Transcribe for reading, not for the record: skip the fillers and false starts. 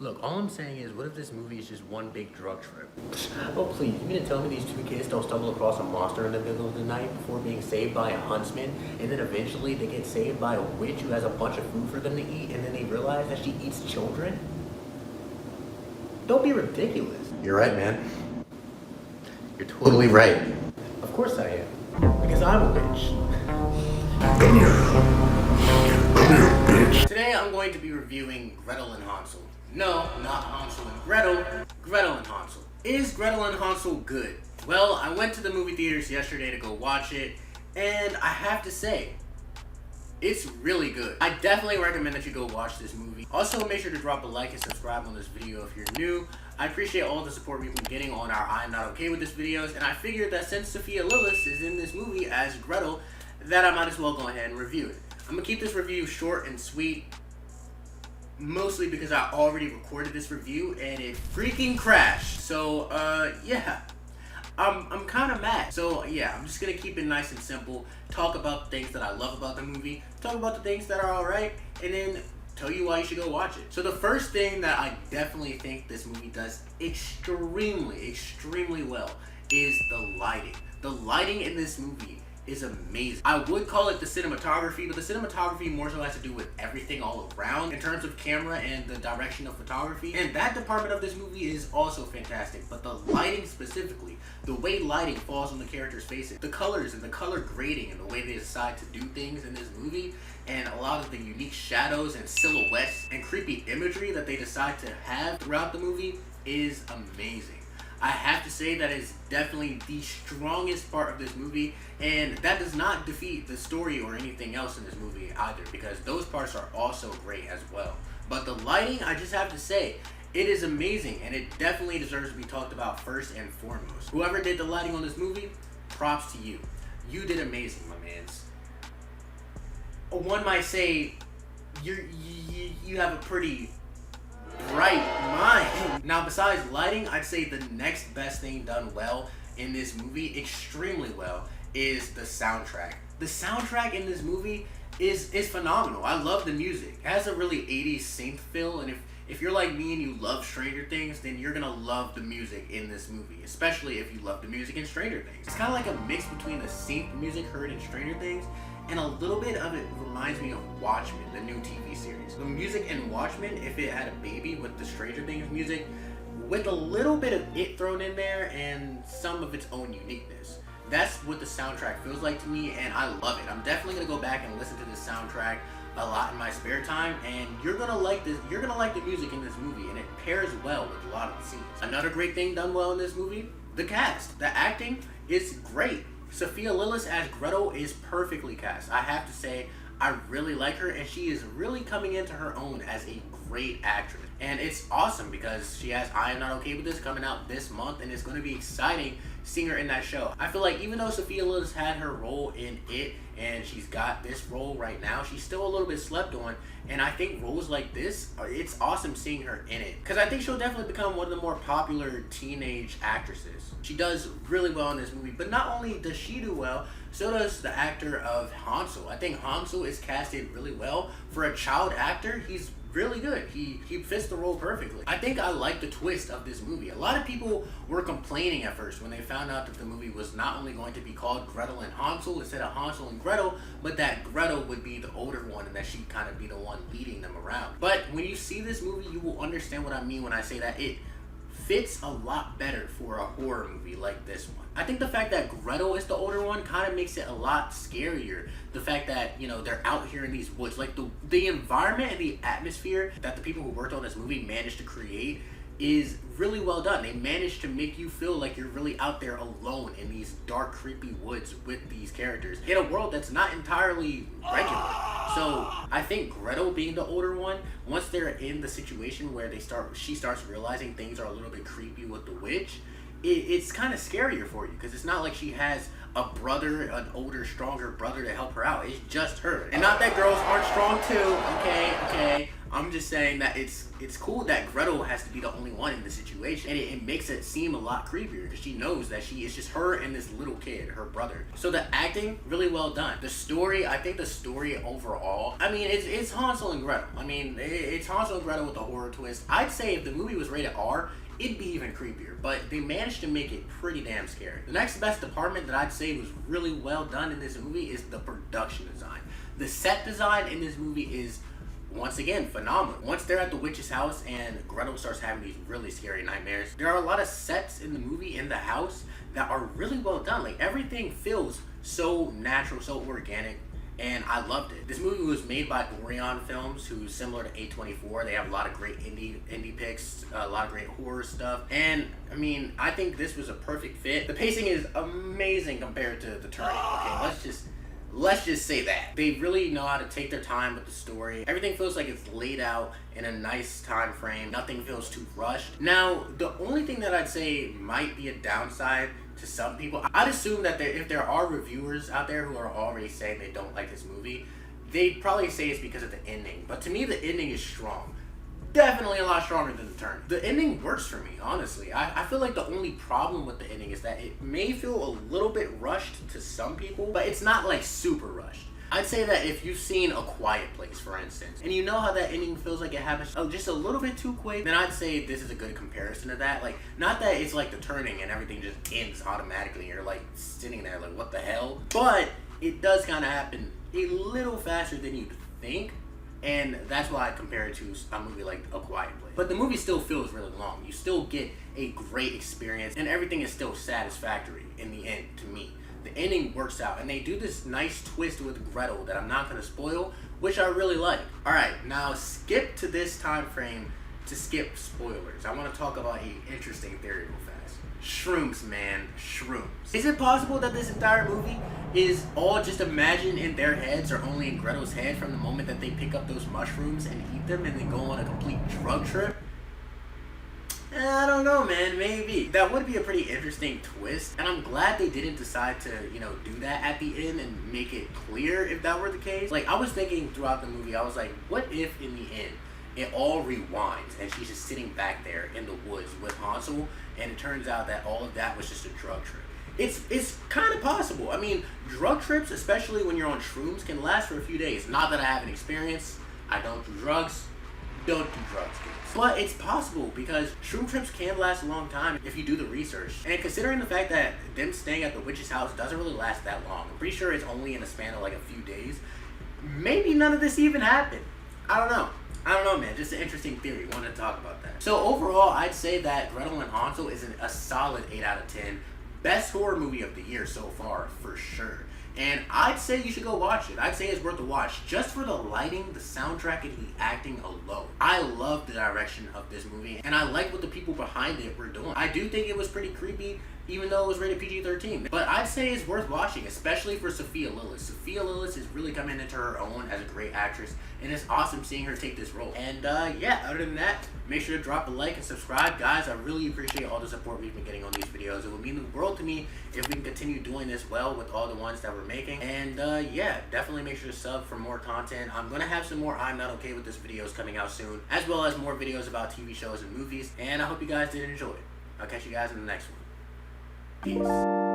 Look, all I'm saying is, what if this movie is just one big drug trip? Oh please, you mean to tell me these two kids don't stumble across a monster in the middle of the night before being saved by a huntsman, and then eventually they get saved by a witch who has a bunch of food for them to eat, and then they realize that she eats children? Don't be ridiculous. You're right, man. You're totally right. Of course I am. Because I'm a witch. Come here, bitch. Today I'm going to be reviewing Gretel and Hansel. No, not Hansel and Gretel. Gretel and Hansel. Is Gretel and Hansel good? Well, I went to the movie theaters yesterday to go watch it, and I have to say, it's really good. I definitely recommend that you go watch this movie. Also, make sure to drop a like and subscribe on this video if you're new. I appreciate all the support we've been getting on our I'm Not Okay With This videos, and I figured that since Sophia Lillis is in this movie as Gretel, that I might as well go ahead and review it. I'm gonna keep this review short and sweet, mostly because I already recorded this review and it freaking crashed. So, yeah. I'm kind of mad. So yeah, I'm just gonna keep it nice and simple. Talk about the things that I love about the movie. Talk about the things that are alright. And then tell you why you should go watch it. So the first thing that I definitely think this movie does extremely well is the lighting. The lighting in this movie is amazing. I would call it the cinematography, but the cinematography more so has to do with everything all around in terms of camera and the direction of photography. And that department of this movie is also fantastic. But the lighting specifically, the way lighting falls on the characters' faces, the colors and the color grading and the way they decide to do things in this movie, and a lot of the unique shadows and silhouettes and creepy imagery that they decide to have throughout the movie is amazing. I have to say that is definitely the strongest part of this movie, and that does not defeat the story or anything else in this movie either, because those parts are also great as well. But the lighting, I just have to say, it is amazing, and it definitely deserves to be talked about first and foremost. Whoever did the lighting on this movie, props to you. You did amazing, my mans. One might say you have a pretty bright mind. Now, besides lighting, I'd say the next best thing done well in this movie, extremely well, is the soundtrack. The soundtrack in this movie is phenomenal. I love the music. It has a really 80s synth feel, and if you're like me and you love Stranger Things, then you're gonna love the music in this movie, especially if you love the music in Stranger Things. It's kind of like a mix between the synth music heard in Stranger Things, and a little bit of it reminds me of Watchmen, the new TV series. The music in Watchmen, if it had a baby with the Stranger Things music, with a little bit of it thrown in there and some of its own uniqueness. That's what the soundtrack feels like to me, and I love it. I'm definitely gonna go back and listen to this soundtrack a lot in my spare time, and you're gonna like this. You're gonna like the music in this movie, and it pairs well with a lot of the scenes. Another great thing done well in this movie, the cast. The acting is great. Sophia Lillis as Gretel is perfectly cast. I have to say, I really like her, and she is really coming into her own as a great actress. And it's awesome because she has I Am Not Okay With This coming out this month, and it's going to be exciting seeing her in that show. I feel like even though Sophia Lillis had her role in it, and she's got this role right now, she's still a little bit slept on, and I think roles like this, it's awesome seeing her in it, because I think she'll definitely become one of the more popular teenage actresses. She does really well in this movie, but not only does she do well, so does the actor of Hansel. I think Hansel is casted really well. For a child actor, he's really good. He fits the role perfectly. I think I like the twist of this movie. A lot of people were complaining at first when they found out that the movie was not only going to be called Gretel and Hansel instead of Hansel and Gretel, but that Gretel would be the older one and that she'd kind of be the one leading them around. But when you see this movie, you will understand what I mean when I say that it fits a lot better for a horror movie like this one. I think the fact that Gretel is the older one kind of makes it a lot scarier. The fact that, you know, they're out here in these woods, like the environment and the atmosphere that the people who worked on this movie managed to create is really well done. They managed to make you feel like you're really out there alone in these dark, creepy woods with these characters in a world that's not entirely regular. So I think Gretel being the older one, once they're in the situation where she starts realizing things are a little bit creepy with the witch, it's kind of scarier for you, because it's not like she has a brother, an older, stronger brother to help her out. It's just her. And not that girls aren't strong too, okay? I'm just saying that it's cool that Gretel has to be the only one in the situation, and it makes it seem a lot creepier because she knows that it's just her and this little kid, her brother. So the acting, really well done. The story, I think the story overall, I mean, it's Hansel and Gretel. I mean, it's Hansel and Gretel with a horror twist. I'd say if the movie was rated R, it'd be even creepier, but they managed to make it pretty damn scary. The next best department that I'd say was really well done in this movie is the production design. The set design in this movie is, once again, phenomenal. Once they're at the witch's house and Gretel starts having these really scary nightmares, there are a lot of sets in the movie, in the house, that are really well done. Like, everything feels so natural, so organic, and I loved it. This movie was made by Orion Films, who's similar to A24. They have a lot of great indie picks, a lot of great horror stuff, and I mean, I think this was a perfect fit. The pacing is amazing compared to The Turning. Okay, let's just say that. They really know how to take their time with the story. Everything feels like it's laid out in a nice time frame. Nothing feels too rushed. Now, the only thing that I'd say might be a downside to some people, I'd assume that if there are reviewers out there who are already saying they don't like this movie, they'd probably say it's because of the ending. But to me, the ending is strong. Definitely a lot stronger than The Turn. The ending works for me, honestly. I feel like the only problem with the ending is that it may feel a little bit rushed to some people, but it's not like super rushed. I'd say that if you've seen A Quiet Place, for instance, and you know how that ending feels like it happens just a little bit too quick, then I'd say this is a good comparison to that. Like, not that it's like The Turning and everything just ends automatically and you're like sitting there like, what the hell? But it does kind of happen a little faster than you'd think. And that's why I compare it to a movie like A Quiet Place. But the movie still feels really long. You still get a great experience, and everything is still satisfactory in the end to me. The ending works out, and they do this nice twist with Gretel that I'm not going to spoil, which I really like. Alright, now skip to this time frame to skip spoilers. I want to talk about an interesting theory real fast. Shrooms, man. Shrooms. Is it possible that this entire movie is all just imagined in their heads or only in Gretel's head from the moment that they pick up those mushrooms and eat them and then go on a complete drug trip? I don't know, man. Maybe. That would be a pretty interesting twist, and I'm glad they didn't decide to, do that at the end and make it clear if that were the case. Like, I was thinking throughout the movie, I was like, what if in the end it all rewinds and she's just sitting back there in the woods with Hansel, and it turns out that all of that was just a drug trip? It's kind of possible. I mean, drug trips, especially when you're on shrooms, can last for a few days. Not that I have an experience. I don't do drugs. Don't do drugs, kids. But it's possible because shroom trips can last a long time if you do the research. And considering the fact that them staying at the witch's house doesn't really last that long, I'm pretty sure it's only in a span of like a few days, maybe none of this even happened. I don't know, man. Just an interesting theory. Wanted to talk about that. So overall, I'd say that Gretel and Hansel is a solid 8 out of 10. Best horror movie of the year so far, for sure. And I'd say you should go watch it. I'd say it's worth a watch just for the lighting, the soundtrack, and the acting alone. I love the direction of this movie, and I like what the people behind it were doing. I do think it was pretty creepy, even though it was rated PG-13. But I'd say it's worth watching, especially for Sophia Lillis. Sophia Lillis is really coming into her own as a great actress, and it's awesome seeing her take this role. And yeah, other than that, make sure to drop a like and subscribe. Guys, I really appreciate all the support we've been getting on these videos. It would mean the world to me if we can continue doing this well with all the ones that we're making. And yeah, definitely make sure to sub for more content. I'm going to have some more I'm Not Okay With This videos coming out soon, as well as more videos about TV shows and movies. And I hope you guys did enjoy it. I'll catch you guys in the next one. Peace.